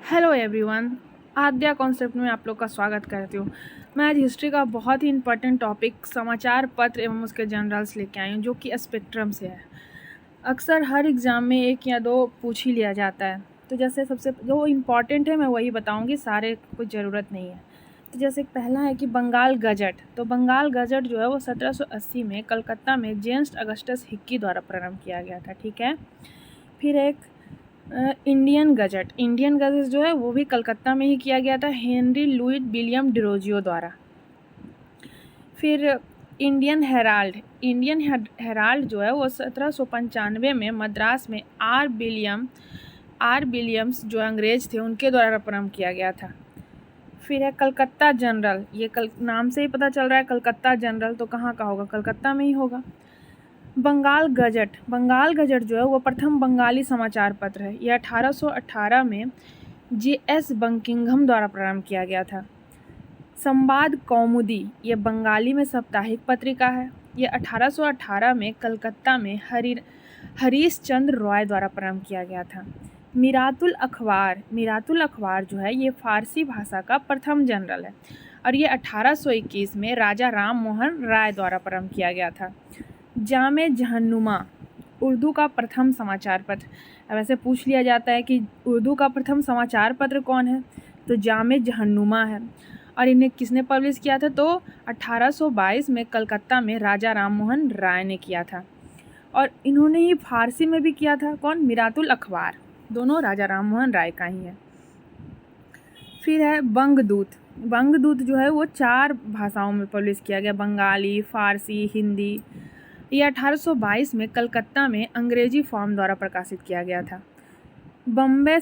Hello everyone, आद्या concept में आप लोग का स्वागत करती हूँ। मैं आज हिस्ट्री का बहुत ही इम्पोर्टेंट टॉपिक समाचार पत्र एवं उसके जनरल्स लेके आई हूँ, जो कि स्पेक्ट्रम से है। अक्सर हर एग्ज़ाम में एक या दो पूछ ही लिया जाता है। तो जैसे सबसे जो इम्पॉर्टेंट है मैं वही बताऊँगी, सारे कोई ज़रूरत नहीं है। तो जैसे पहला है कि बंगाल गजट। तो बंगाल गजट जो है वो 1780 में कलकत्ता में जेम्स अगस्टस हिक्की द्वारा प्रारंभ किया गया था। ठीक है। फिर एक इंडियन गजट जो है वो भी कलकत्ता में ही किया गया था, हेनरी लुइस विलियम डिरोजियो द्वारा। फिर इंडियन हेराल्ड जो है वो 1795 में मद्रास में आर विलियम्स जो अंग्रेज थे उनके द्वारा प्रारंभ किया गया था। फिर है कलकत्ता जनरल। ये नाम से ही पता चल रहा है कलकत्ता जनरल, तो कहाँ का होगा? कलकत्ता में ही होगा। बंगाल गजट जो है वो प्रथम बंगाली समाचार पत्र है। यह 1818 में J.S. बंकिंघम द्वारा प्रारंभ किया गया था। संवाद कौमुदी ये बंगाली में साप्ताहिक पत्रिका है। यह 1818 में कलकत्ता में हरीश चंद्र रॉय द्वारा प्रारंभ किया गया था। मिरातुल अखबार जो है ये फारसी भाषा का प्रथम जनरल है और ये 1821 में राजा राम मोहन राय द्वारा प्रारंभ किया गया था। जामे जहन्नुमा उर्दू का प्रथम समाचार पत्र। अब ऐसे पूछ लिया जाता है कि उर्दू का प्रथम समाचार पत्र कौन है, तो जामे जहन्नुमा है। और इन्हें किसने पब्लिश किया था? तो 1822 में कलकत्ता में राजा राम मोहन राय ने किया था। और इन्होंने ही फारसी में भी किया था। कौन? मिरातुल अखबार। दोनों राजा राम मोहन राय का ही है। फिर है बंगदूत जो है वो 4 भाषाओं में पब्लिश किया गया, बंगाली, फारसी, हिंदी। यह 1822 में कलकत्ता में अंग्रेजी फॉर्म द्वारा प्रकाशित किया गया था। बम्बे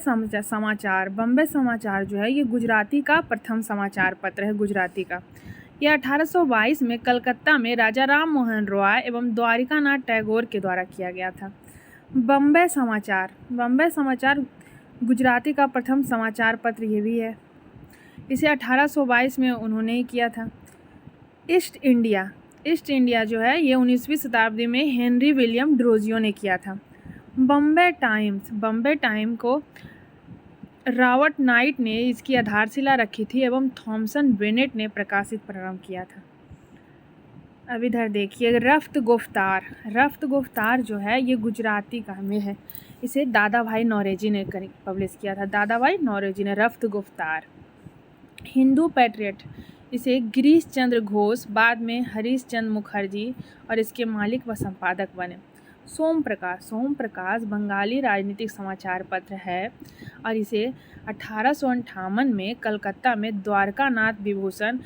समाचार जो है ये गुजराती का प्रथम समाचार पत्र है, गुजराती का। यह 1822 में कलकत्ता में राजा राम मोहन रॉय एवं द्वारिकानाथ टैगोर के द्वारा किया गया था। बम्बे समाचार गुजराती का प्रथम समाचार पत्र ये भी है। इसे 1822 में उन्होंने ही किया था। ईस्ट इंडिया जो है ये 19वीं शताब्दी में हेनरी विलियम डिरोजियो ने किया था। बम्बे टाइम को रॉबर्ट नाइट ने इसकी आधारशिला रखी थी एवं थॉमसन बेनेट ने प्रकाशित प्रारंभ किया था। अब इधर देखिए रफ्त गुफ्तार जो है ये गुजराती का में है। इसे दादा भाई नौरोजी ने पब्लिश किया था, दादा भाई नौरोजी ने रफ्त गुफ्तार। हिंदू पैट्रियट इसे गिरीश चंद्र घोष, बाद में हरीश चंद्र मुखर्जी और इसके मालिक व संपादक बने। सोम प्रकाश बंगाली राजनीतिक समाचार पत्र है और इसे 1858 में कलकत्ता में द्वारकानाथ विभूषण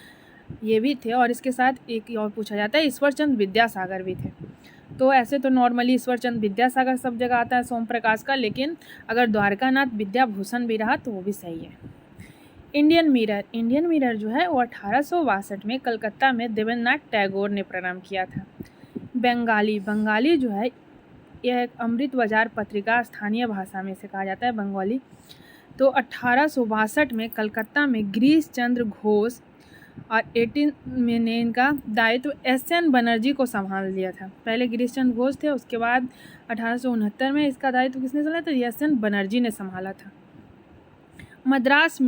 ये भी थे और इसके साथ एक और पूछा जाता है ईश्वरचंद्र विद्यासागर भी थे। तो ऐसे तो नॉर्मली ईश्वरचंद्र विद्यासागर सब जगह आता है सोम प्रकाश का, लेकिन अगर द्वारकानाथ विद्याभूषण भी रहा तो वो भी सही है। इंडियन मिरर जो है वो 1862 में कलकत्ता में देवेंद्रनाथ टैगोर ने प्रारंभ किया था। बंगाली जो है यह एक अमृत बाजार पत्रिका स्थानीय भाषा में से कहा जाता है बंगाली। तो 1862 में कलकत्ता में गिरीश चंद्र घोष और 18 में ने इनका दायित्व SN बनर्जी को संभाल लिया था। पहले गिरीश चंद्र घोष थे, उसके बाद 1869 में इसका दायित्व किसने संभाला? तो SN बनर्जी ने संभाला था। मद्रास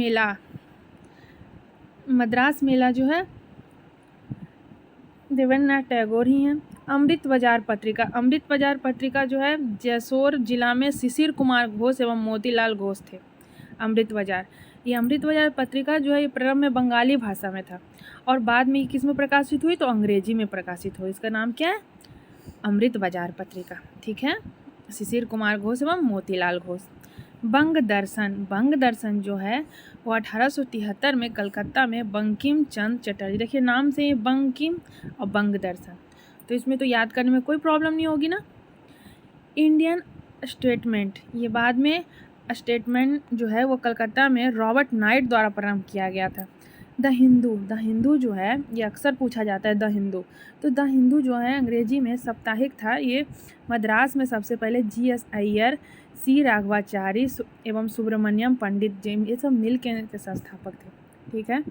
मेला जो है देवेंद्रनाथ टैगोर ही हैं। अमृत बाजार पत्रिका जो है जैसोर जिला में शिशिर कुमार घोष एवं मोतीलाल घोष थे। अमृत बाजार पत्रिका जो है ये प्रारंभ में बंगाली भाषा में था और बाद में किस में प्रकाशित हुई? तो अंग्रेजी में प्रकाशित हुई। इसका नाम क्या है? अमृत बाजार पत्रिका। ठीक है, शिशिर कुमार घोष एवं मोतीलाल घोष। बंग दर्शन जो है वो 1873 में कलकत्ता में बंकिम चंद्र चटर्जी, देखिए नाम से ही बंकिम और बंग दर्शन, तो इसमें तो याद करने में कोई प्रॉब्लम नहीं होगी ना। इंडियन स्टेटमेंट ये बाद में स्टेटमेंट जो है वो कलकत्ता में रॉबर्ट नाइट द्वारा प्रारंभ किया गया था। द हिंदू जो है ये अक्सर पूछा जाता है, द हिंदू। तो द हिंदू जो है अंग्रेजी में साप्ताहिक था। ये मद्रास में सबसे पहले GS अय्यर, C राघवाचारी एवं सुब्रमण्यम पंडित जैन ये सब मिल के संस्थापक थे। ठीक है।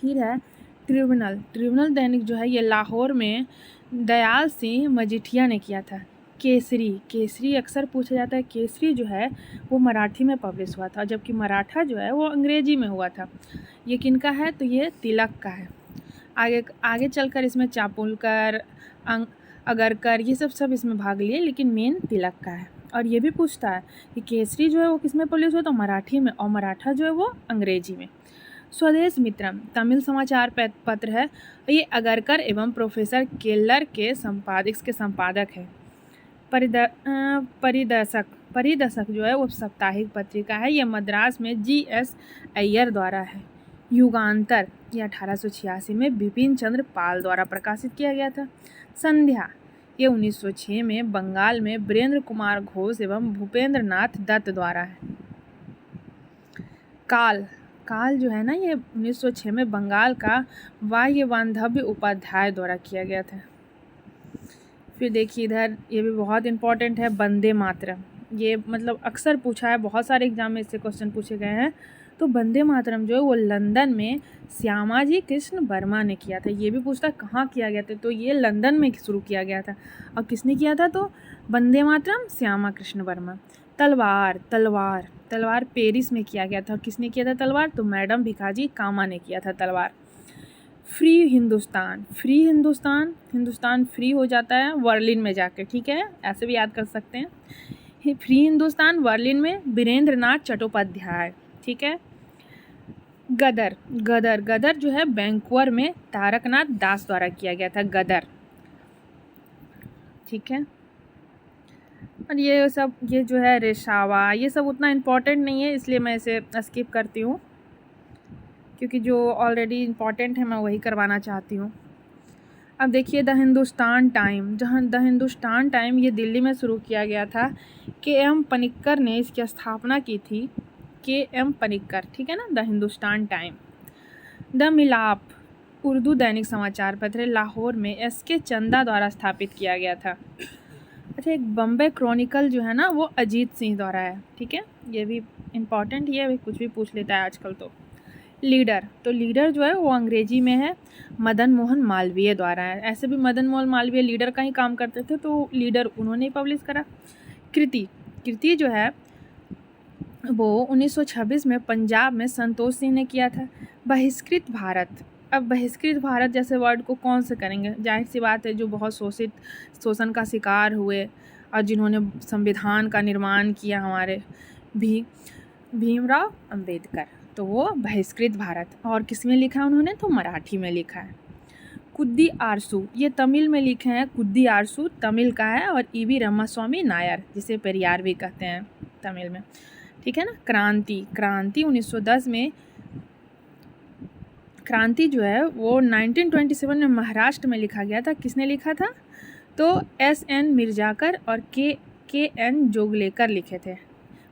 फिर है ट्रिब्यूनल दैनिक जो है ये लाहौर में दयाल सिंह मजीठिया ने किया था। केसरी, केसरी अक्सर पूछा जाता है। केसरी जो है वो मराठी में पब्लिश हुआ था, जबकि मराठा जो है वो अंग्रेजी में हुआ था। ये किनका है? तो ये तिलक का है। आगे आगे चलकर इसमें चापुलकर, अगरकर ये सब इसमें भाग लिए, लेकिन मेन तिलक का है। और ये भी पूछता है कि केसरी जो है वो किस में पब्लिश हुआ? तो मराठी में, और मराठा जो है वो अंग्रेजी में। स्वदेश मित्रम तमिल समाचार पत्र है। ये अगरकर एवं प्रोफेसर केल्लर के संपादक है। परिदर्शक जो है वो साप्ताहिक पत्रिका है। यह मद्रास में GS अय्यर द्वारा है। युगांतर ये 1886 में बिपिन चंद्र पाल द्वारा प्रकाशित किया गया था। संध्या ये 1906 में बंगाल में बीरेंद्र कुमार घोष एवं भूपेंद्र नाथ दत्त द्वारा है। काल जो है ना, ये 1906 में बंगाल का वाह्यवान्धव्य उपाध्याय द्वारा किया गया था। फिर देखिए इधर ये भी बहुत इंपॉर्टेंट है, वंदे मातरम। ये मतलब अक्सर पूछा है, बहुत सारे एग्जाम में इससे क्वेश्चन पूछे गए हैं। तो वंदे मातरम जो है वो लंदन में श्यामाजी कृष्ण वर्मा ने किया था। ये भी पूछता है कहाँ किया गया था, तो ये लंदन में शुरू किया गया था। और किसने किया था? तो वंदे मातरम श्यामा कृष्ण वर्मा। तलवार पेरिस में किया गया था। और किसने किया था तलवार? तो मैडम भिखाजी कामा ने किया था तलवार। फ्री हिंदुस्तान फ्री हो जाता है बर्लिन में जाके, ठीक है, ऐसे भी याद कर सकते हैं। फ्री हिंदुस्तान बर्लिन में बीरेंद्र नाथ चट्टोपाध्याय, ठीक है। गदर जो है वैंकूवर में तारकनाथ दास द्वारा किया गया था, गदर, ठीक है। और ये जो है रेशावा, ये सब उतना इम्पोर्टेंट नहीं है, इसलिए मैं इसे स्किप करती हूँ, क्योंकि जो ऑलरेडी इम्पॉर्टेंट है मैं वही करवाना चाहती हूँ। अब देखिए द हिंदुस्तान टाइम ये दिल्ली में शुरू किया गया था। KM पनिक्कर ने इसकी स्थापना की थी। KM पनिक्कर, ठीक है ना। The Hindustan time. द मिलाप उर्दू दैनिक समाचार पत्र लाहौर में SK चंदा द्वारा स्थापित किया गया था। अच्छा, एक बम्बे क्रॉनिकल जो है ना वो अजीत सिंह द्वारा है, ठीक है। ये भी इम्पॉर्टेंट, ये भी कुछ भी पूछ लेता है आजकल। तो लीडर जो है वो अंग्रेजी में है, मदन मोहन मालवीय द्वारा है। ऐसे भी मदन मोहन मालवीय लीडर का ही काम करते थे, तो लीडर उन्होंने ही पब्लिश करा। कृति जो है वो 1926 में पंजाब में संतोष सिंह ने किया था। बहिष्कृत भारत, अब बहिष्कृत भारत जैसे वर्ड को कौन से करेंगे? जाहिर सी बात है जो बहुत शोषण का शिकार हुए और जिन्होंने संविधान का निर्माण किया, हमारे भीमराव अंबेडकर, तो वो बहिष्कृत भारत। और किस में लिखा है उन्होंने? तो मराठी में लिखा है। कुद्दी आरसू ये तमिल में लिखे हैं, कुद्दी आरसू तमिल का है। और EV रामास्वामी नायर, जिसे पेरियार भी कहते हैं तमिल में, ठीक है ना। क्रांति 1910 में, क्रांति जो है वो 1927 में महाराष्ट्र में लिखा गया था। किसने लिखा था? तो SN मिर्जाकर और KN जोगलेकर लिखे थे।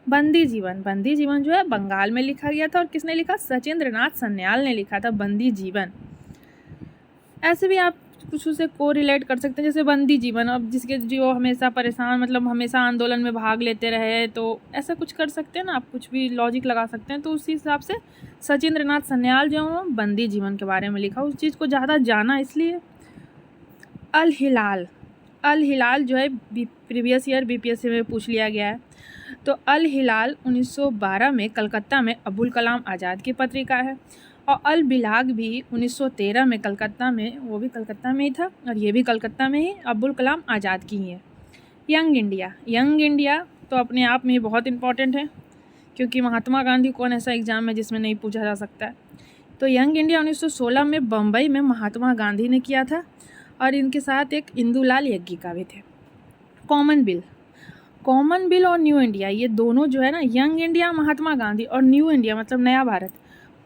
बंदी जीवन जो है बंगाल में लिखा गया था। और किसने लिखा? सचिंद्रनाथ सन्याल ने लिखा था बंदी जीवन। ऐसे भी आप कुछ उसे को रिलेट कर सकते हैं, जैसे बंदी जीवन, अब जो हमेशा परेशान, मतलब हमेशा आंदोलन में भाग लेते रहे, तो ऐसा कुछ कर सकते हैं ना, आप कुछ भी लॉजिक लगा सकते हैं। तो उसी हिसाब से सचिंद्रनाथ सन्याल जो है बंदी जीवन के बारे में लिखा, उस चीज़ को ज़्यादा जाना इसलिए। अल हिलाल जो है प्रीवियस ईयर BPSC में पूछ लिया गया है। तो अल हिलाल 1912 में कलकत्ता में अबुल कलाम आज़ाद की पत्रिका है। और अल बिलाग भी 1913 में कलकत्ता में, वो भी कलकत्ता में ही था, और ये भी कलकत्ता में ही अबुल कलाम आज़ाद की ही है। यंग इंडिया तो अपने आप में ही बहुत इम्पॉर्टेंट है, क्योंकि महात्मा गांधी कौन ऐसा एग्ज़ाम है जिसमें नहीं पूछा जा सकता है। तो यंग इंडिया 1916 में बम्बई में महात्मा गांधी ने किया था, और इनके साथ एक इंदुलाल यज्ञिका भी थे। कॉमन बिल और न्यू इंडिया, ये दोनों जो है ना, यंग इंडिया महात्मा गांधी और न्यू इंडिया मतलब नया भारत,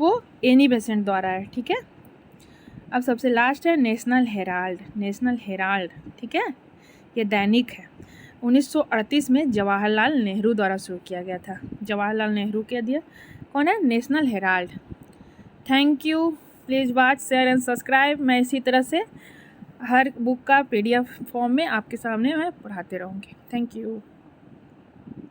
वो एनी बेसेंट द्वारा है, ठीक है। अब सबसे लास्ट है नेशनल हेराल्ड, ठीक है, ये दैनिक है। 1938 में जवाहरलाल नेहरू द्वारा शुरू किया गया था। जवाहरलाल नेहरू के दिया कौन है? National Herald. Thank you, please watch, share and subscribe. मैं इसी तरह से हर बुक का PDF फॉर्म में आपके सामने मैं पढ़ाते रहूँगी। Thank you.